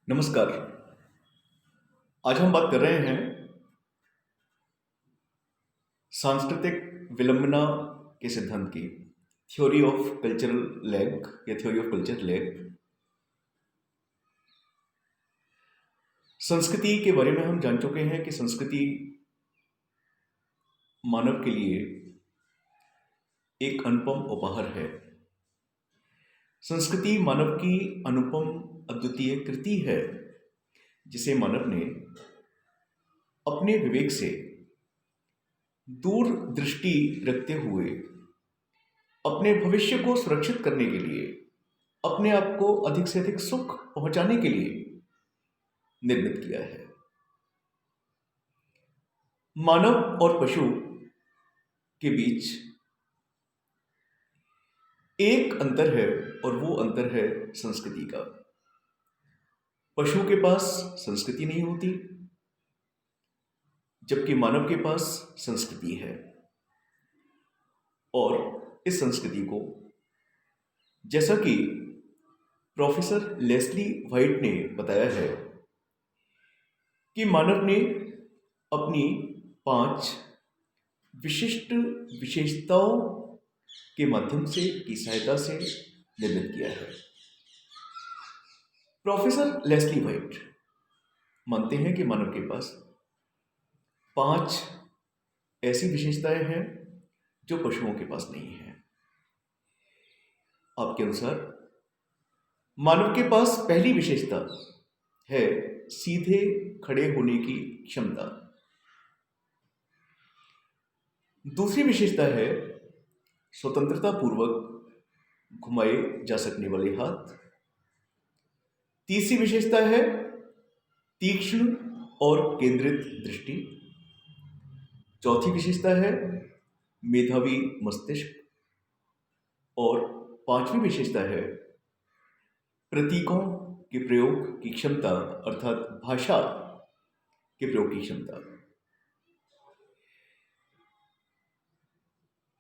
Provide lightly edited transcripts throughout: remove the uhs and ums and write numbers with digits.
नमस्कार। आज हम बात कर रहे हैं सांस्कृतिक विलंबना के सिद्धांत की, थ्योरी ऑफ कल्चरल लैग या थ्योरी ऑफ कल्चर लैग। संस्कृति के बारे में हम जान चुके हैं कि संस्कृति मानव के लिए एक अनुपम उपहार है। संस्कृति मानव की अनुपम अद्वितीय कृति है, जिसे मानव ने अपने विवेक से दूर दृष्टि रखते हुए अपने भविष्य को सुरक्षित करने के लिए, अपने आप को अधिक से अधिक सुख पहुंचाने के लिए निर्मित किया है। मानव और पशु के बीच एक अंतर है और वो अंतर है संस्कृति का। पशु के पास संस्कृति नहीं होती, जबकि मानव के पास संस्कृति है। और इस संस्कृति को, जैसा कि प्रोफेसर लेस्ली व्हाइट ने बताया है, कि मानव ने अपनी 5 विशिष्ट विशेषताओं के माध्यम से, की सहायता से निर्मित किया है। प्रोफेसर लेस्ली व्हाइट मानते हैं कि मानव के पास 5 ऐसी विशेषताएं हैं जो पशुओं के पास नहीं है। आपके अनुसार मानव के पास पहली विशेषता है सीधे खड़े होने की क्षमता। दूसरी विशेषता है स्वतंत्रता पूर्वक घुमाए जा सकने वाले हाथ। तीसरी विशेषता है तीक्ष्ण और केंद्रित दृष्टि। चौथी विशेषता है मेधावी मस्तिष्क। और 5वीं विशेषता है प्रतीकों के प्रयोग की क्षमता, अर्थात भाषा के प्रयोग की क्षमता।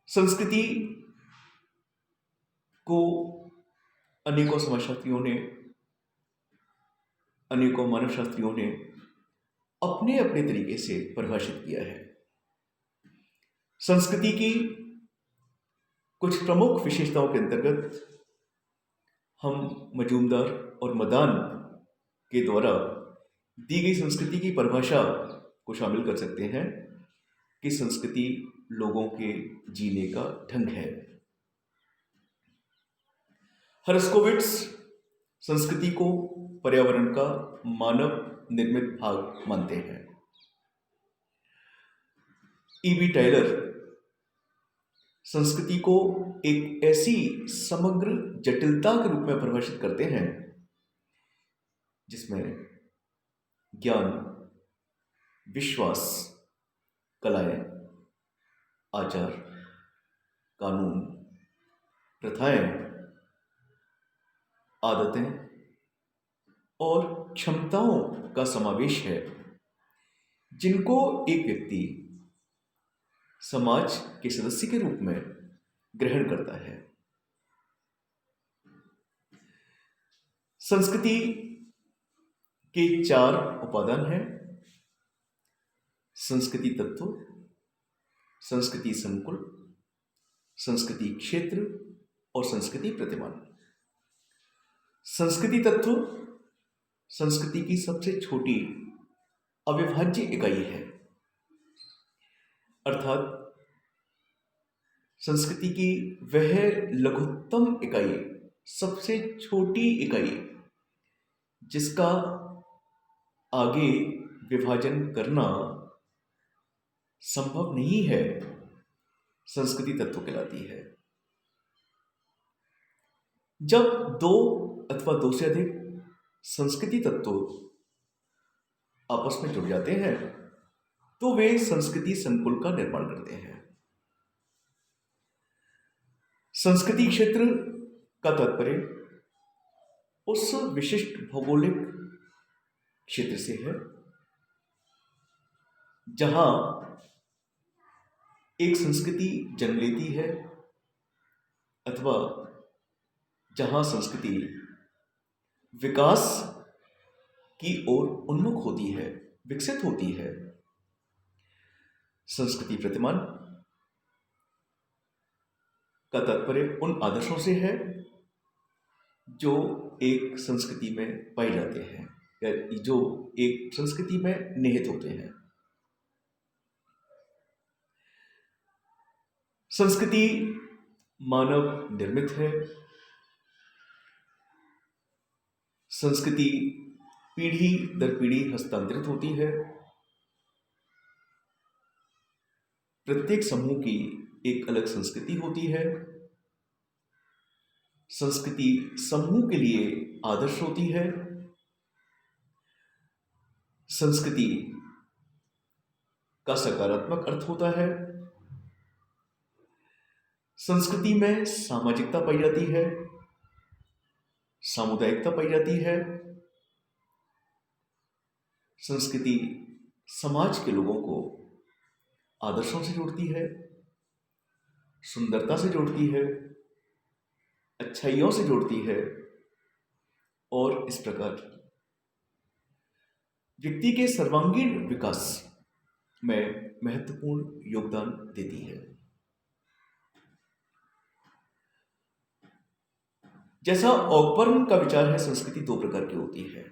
संस्कृति को अनेकों समाजशास्त्रियों ने, अनेकों मानवशास्त्रियों ने अपने अपने तरीके से परिभाषित किया है। संस्कृति की कुछ प्रमुख विशेषताओं के अंतर्गत हम मजूमदार और मदान के द्वारा दी गई संस्कृति की परिभाषा को शामिल कर सकते हैं कि संस्कृति लोगों के जीने का ढंग है। हर्स्कोविट्स संस्कृति को पर्यावरण का मानव निर्मित भाग मानते हैं। ईबी टायलर संस्कृति को एक ऐसी समग्र जटिलता के रूप में परिभाषित करते हैं जिसमें ज्ञान, विश्वास, कलाएं, आचार, कानून, प्रथाएं, आदतें और क्षमताओं का समावेश है, जिनको एक व्यक्ति समाज के सदस्य के रूप में ग्रहण करता है। संस्कृति के 4 उपादान हैं: संस्कृति तत्व, संस्कृति संकुल, संस्कृति क्षेत्र और संस्कृति प्रतिमान। संस्कृति तत्व संस्कृति की सबसे छोटी अविभाज्य इकाई है, अर्थात संस्कृति की वह लघुत्तम इकाई, सबसे छोटी इकाई जिसका आगे विभाजन करना संभव नहीं है, संस्कृति तत्व कहलाती है। जब 2 अथवा 2 से अधिक संस्कृति तत्व आपस में जुड़ जाते हैं तो वे संस्कृति संकुल का निर्माण करते हैं। संस्कृति क्षेत्र का तात्पर्य उस विशिष्ट भौगोलिक क्षेत्र से है जहां एक संस्कृति जन्म लेती है अथवा जहां संस्कृति विकास की ओर उन्मुख होती है, विकसित होती है। संस्कृति प्रतिमान का तात्पर्य उन आदर्शों से है जो एक संस्कृति में पाए जाते हैं या जो एक संस्कृति में निहित होते हैं। संस्कृति मानव निर्मित है। संस्कृति पीढ़ी दर पीढ़ी हस्तांतरित होती है। प्रत्येक समूह की एक अलग संस्कृति होती है। संस्कृति समूह के लिए आदर्श होती है। संस्कृति का सकारात्मक अर्थ होता है। संस्कृति में सामाजिकता पाई जाती है, सामुदायिकता पाई जाती है। संस्कृति समाज के लोगों को आदर्शों से जोड़ती है, सुंदरता से जोड़ती है, अच्छाइयों से जोड़ती है और इस प्रकार व्यक्ति के सर्वांगीण विकास में महत्वपूर्ण योगदान देती है। जैसा ऑकबर्न का विचार है, संस्कृति दो प्रकार की होती है,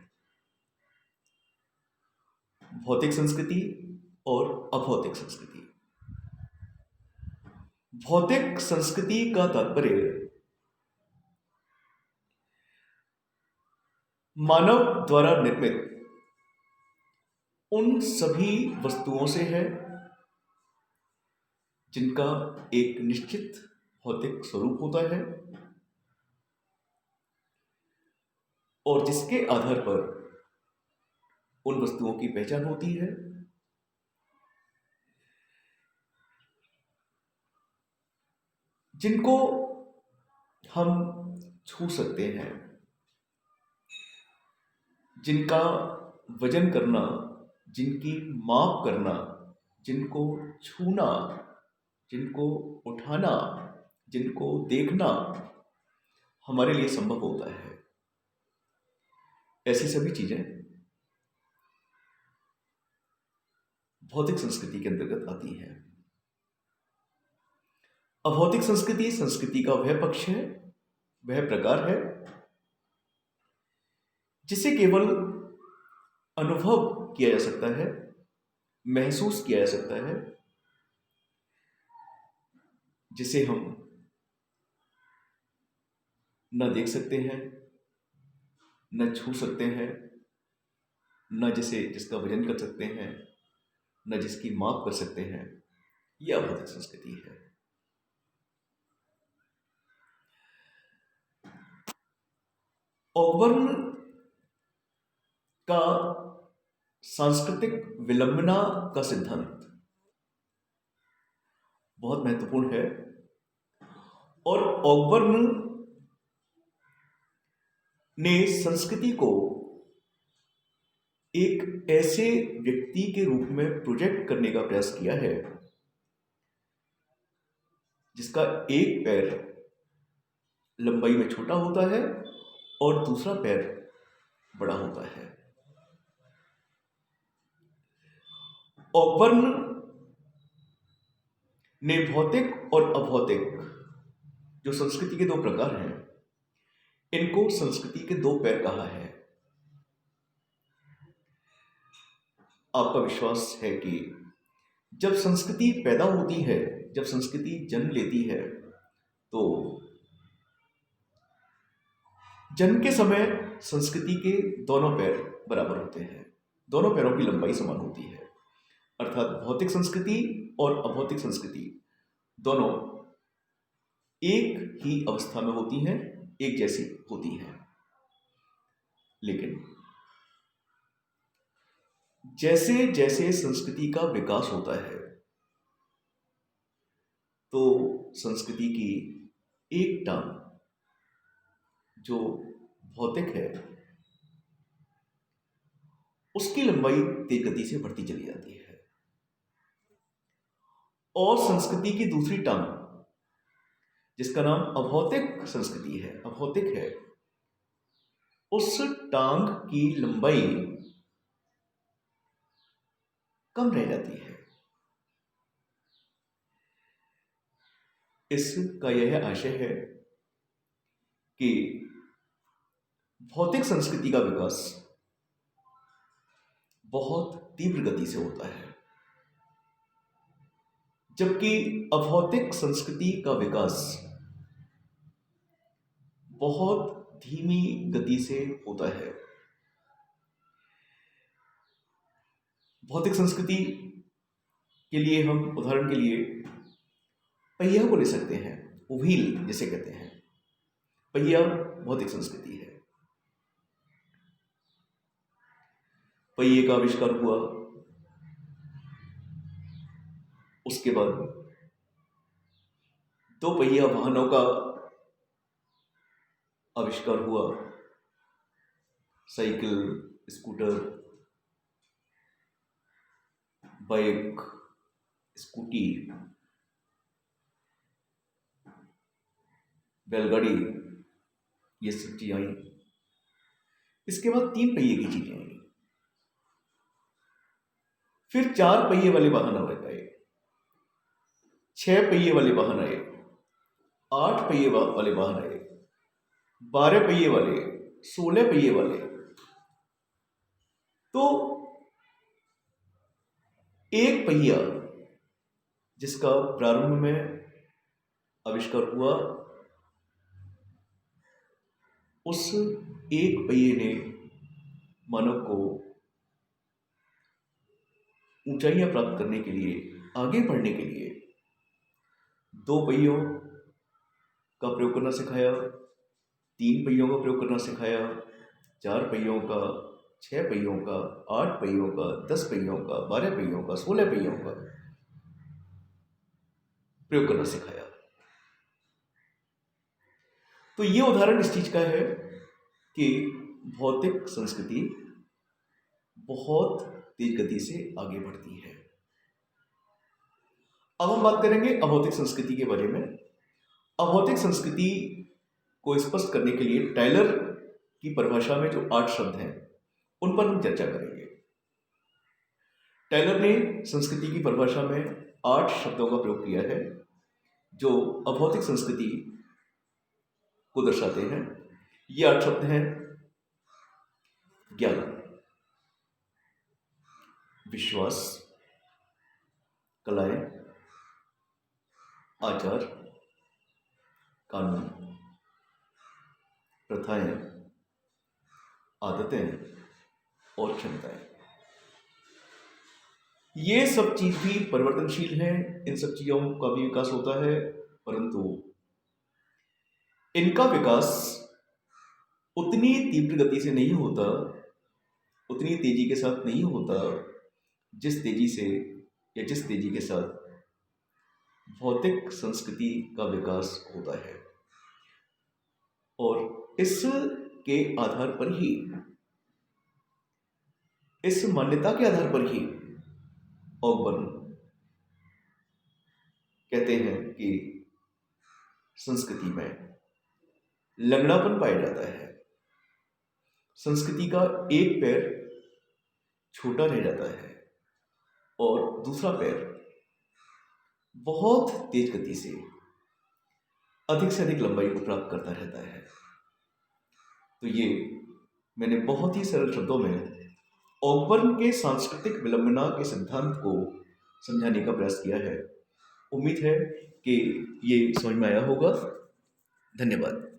भौतिक संस्कृति और अभौतिक संस्कृति। भौतिक संस्कृति का तात्पर्य मानव द्वारा निर्मित उन सभी वस्तुओं से है जिनका एक निश्चित भौतिक स्वरूप होता है और जिसके आधार पर उन वस्तुओं की पहचान होती है। जिनको हम छू सकते हैं, जिनका वजन करना, जिनकी माप करना, जिनको छूना, जिनको उठाना, जिनको देखना हमारे लिए संभव होता है, ऐसी सभी चीजें भौतिक संस्कृति के अंतर्गत आती हैं। अभौतिक संस्कृति संस्कृति का वह पक्ष है, वह प्रकार है जिसे केवल अनुभव किया जा सकता है, महसूस किया जा सकता है, जिसे हम न देख सकते हैं, न छू सकते हैं, न जिसका वजन कर सकते हैं, न जिसकी माप कर सकते हैं। यह अभौतिक संस्कृति है। ऑकबर्न का सांस्कृतिक विलंबना का सिद्धांत बहुत महत्वपूर्ण है और ऑकबर्न ने संस्कृति को एक ऐसे व्यक्ति के रूप में प्रोजेक्ट करने का प्रयास किया है जिसका एक पैर लंबाई में छोटा होता है और दूसरा पैर बड़ा होता है। ऑकबर्न ने भौतिक और अभौतिक जो संस्कृति के दो प्रकार हैं, इनको संस्कृति के दो पैर कहा है। आपका विश्वास है कि जब संस्कृति पैदा होती है, जब संस्कृति जन्म लेती है, तो जन्म के समय संस्कृति के दोनों पैर बराबर होते हैं, दोनों पैरों की लंबाई समान होती है। अर्थात भौतिक संस्कृति और अभौतिक संस्कृति दोनों एक ही अवस्था में होती हैं, एक जैसी होती हैं। लेकिन जैसे जैसे संस्कृति का विकास होता है, तो संस्कृति की एक टांग जो भौतिक है, उसकी लंबाई तेज गति से बढ़ती चली जाती है और संस्कृति की दूसरी टांग, जिसका नाम अभौतिक संस्कृति है, अभौतिक है, उस टांग की लंबाई कम रह जाती है। इसका यह आशय है कि भौतिक संस्कृति का विकास बहुत तीव्र गति से होता है, जबकि अभौतिक संस्कृति का विकास बहुत धीमी गति से होता है। भौतिक संस्कृति के लिए हम उदाहरण के लिए पहिया को ले सकते हैं, व्हील जिसे कहते हैं। पहिया भौतिक संस्कृति है। पहिए का आविष्कार हुआ, उसके बाद दो पहिया वाहनों का आविष्कार हुआ, साइकिल, स्कूटर, बाइक, स्कूटी, बैलगाड़ी, ये सब चीजें आई। इसके बाद तीन पहिए की चीजें आई, फिर चार पहिए वाले वाहन आए, छह पहिए वाले वाहन आए, आठ पहिए वाले वाहन आए, 12 पहिए वाले, 16 पहिए वाले। तो एक पहिया जिसका प्रारंभ में आविष्कार हुआ, उस एक पहिए ने मानव को ऊंचाइयां प्राप्त करने के लिए, आगे बढ़ने के लिए दो पहियों का प्रयोग करना सिखाया, तीन पहियों का प्रयोग करना सिखाया, चार पहियों का, छह पहियों का, 8 पहियों का, 10 पहियों का, 12 पहियों का, 16 पहियों का प्रयोग करना सिखाया। तो ये उदाहरण इस चीज का है कि भौतिक संस्कृति बहुत तेज गति से आगे बढ़ती है। अब हम बात करेंगे अभौतिक संस्कृति के बारे में। अभौतिक संस्कृति को स्पष्ट करने के लिए टायलर की परिभाषा में जो 8 शब्द हैं उन पर हम चर्चा करेंगे। टायलर ने संस्कृति की परिभाषा में 8 शब्दों का प्रयोग किया है जो अभौतिक संस्कृति को दर्शाते हैं। ये 8 शब्द हैं: ज्ञान, विश्वास, कलाएं, आचार, कानून, प्रथाएं, आदतें और क्षमताएं। ये सब चीज भी परिवर्तनशील हैं, इन सब चीजों का भी विकास होता है, परंतु इनका विकास उतनी तीव्र गति से नहीं होता, उतनी तेजी के साथ नहीं होता जिस तेजी से या जिस तेजी के साथ भौतिक संस्कृति का विकास होता है। और इसके आधार पर ही, इस मान्यता के आधार पर ही ऑगबर्न कहते हैं कि संस्कृति में लंगड़ापन पाया जाता है। संस्कृति का एक पैर छोटा रह जाता है और दूसरा पैर बहुत तेज गति से अधिक लंबाई को प्राप्त करता रहता है। तो ये मैंने बहुत ही सरल शब्दों में ऑगबर्न के सांस्कृतिक विलंबना के सिद्धांत को समझाने का प्रयास किया है। उम्मीद है कि ये समझ में आया होगा। धन्यवाद।